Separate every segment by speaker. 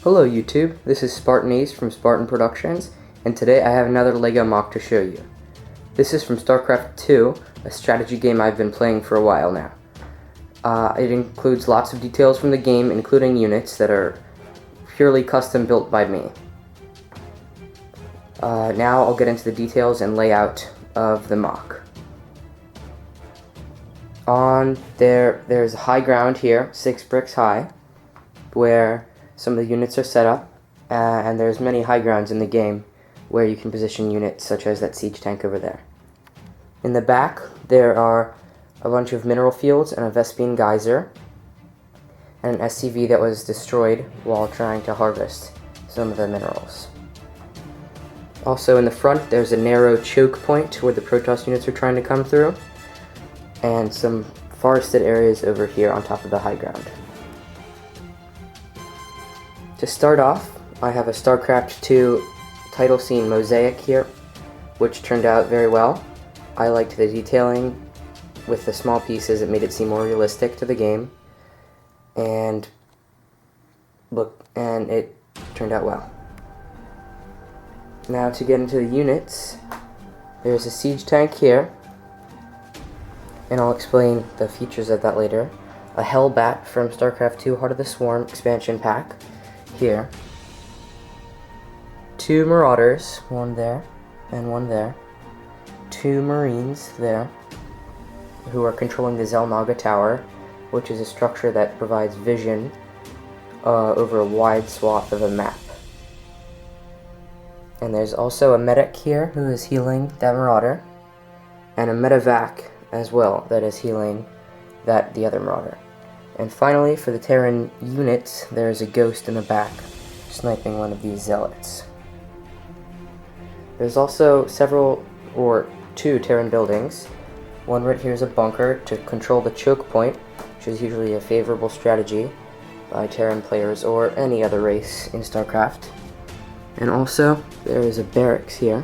Speaker 1: Hello YouTube, this is Spartan Ace from Spartan Productions, and today I have another LEGO MOC to show you. This is from Starcraft II, a strategy game I've been playing for a while now. It includes lots of details from the game, including units that are purely custom built by me. Now I'll get into the details and layout of the MOC. There's a high ground here, 6 bricks high, where some of the units are set up, and there's many high grounds in the game where you can position units such as that siege tank over there. In the back there are a bunch of mineral fields and a Vespene geyser and an SCV that was destroyed while trying to harvest some of the minerals. Also in the front there's a narrow choke point where the Protoss units are trying to come through, and some forested areas over here on top of the high ground. To start off, I have a Starcraft II title scene mosaic here, which turned out very well. I liked the detailing with the small pieces. It made it seem more realistic to the game, and it turned out well. Now to get into the units, there's a siege tank here, and I'll explain the features of that later. A Hellbat from Starcraft II Heart of the Swarm expansion pack here. 2 Marauders, one there and one there. 2 Marines there, who are controlling the Zelnaga Tower, which is a structure that provides vision over a wide swath of a map. And there's also a medic here who is healing that Marauder, and a medevac as well that is healing the other Marauder. And finally, for the Terran units, there's a ghost in the back, sniping one of these zealots. There's also 2 Terran buildings. One right here is a bunker to control the choke point, which is usually a favorable strategy by Terran players or any other race in StarCraft. And also, there is a barracks here.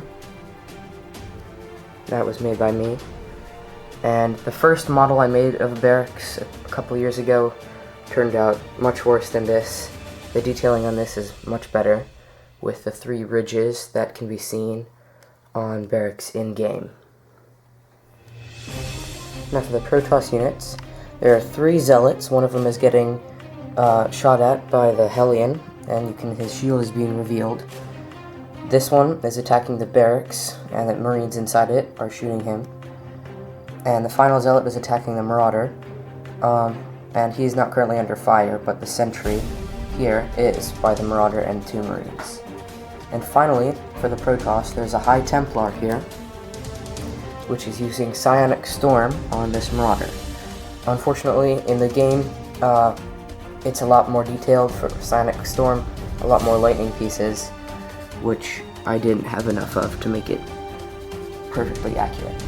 Speaker 1: That was made by me. And the first model I made of a barracks a couple years ago turned out much worse than this. The detailing on this is much better, with the 3 ridges that can be seen on barracks in-game. Now for the Protoss units, there are 3 zealots. One of them is getting shot at by the Hellion, and his shield is being revealed. This one is attacking the barracks, and the Marines inside it are shooting him. And the final zealot is attacking the Marauder, and he's not currently under fire, but the sentry here is by the Marauder and 2 Marines. And finally, for the Protoss, there's a High Templar here, which is using Psionic Storm on this Marauder. Unfortunately, in the game, it's a lot more detailed for Psionic Storm, a lot more lightning pieces, which I didn't have enough of to make it perfectly accurate.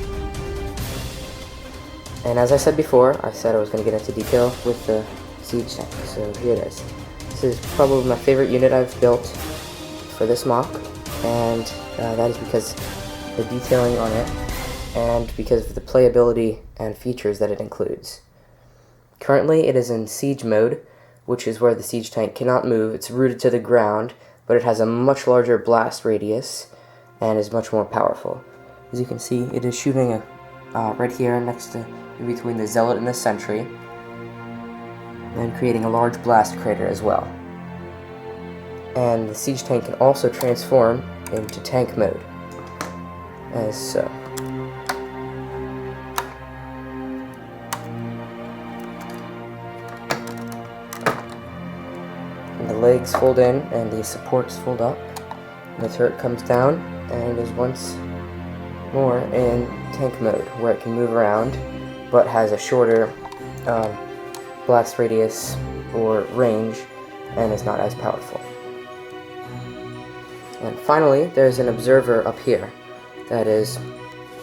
Speaker 1: And as I said before, I said I was going to get into detail with the siege tank, so here it is. This is probably my favorite unit I've built for this MOC, and that is because the detailing on it, and because of the playability and features that it includes. Currently it is in siege mode, which is where the siege tank cannot move. It's rooted to the ground, but it has a much larger blast radius and is much more powerful. As you can see, it is shooting right here next to in between the zealot and the sentry, and creating a large blast crater as well. And the siege tank can also transform into tank mode, as so. And the legs fold in and the supports fold up, and the turret comes down and is once more in tank mode, where it can move around but has a shorter blast radius or range and is not as powerful. And finally, there's an observer up here that is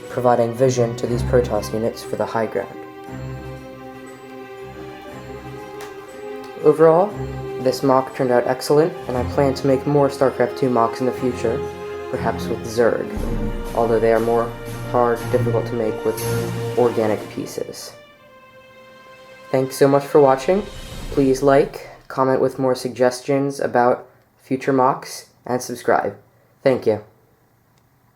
Speaker 1: providing vision to these Protoss units for the high ground. Overall, this MOC turned out excellent, and I plan to make more Starcraft II MOCs in the future, perhaps with Zerg, although they are more difficult to make with organic pieces. Thanks so much for watching. Please like, comment with more suggestions about future MOCs, and subscribe. Thank you.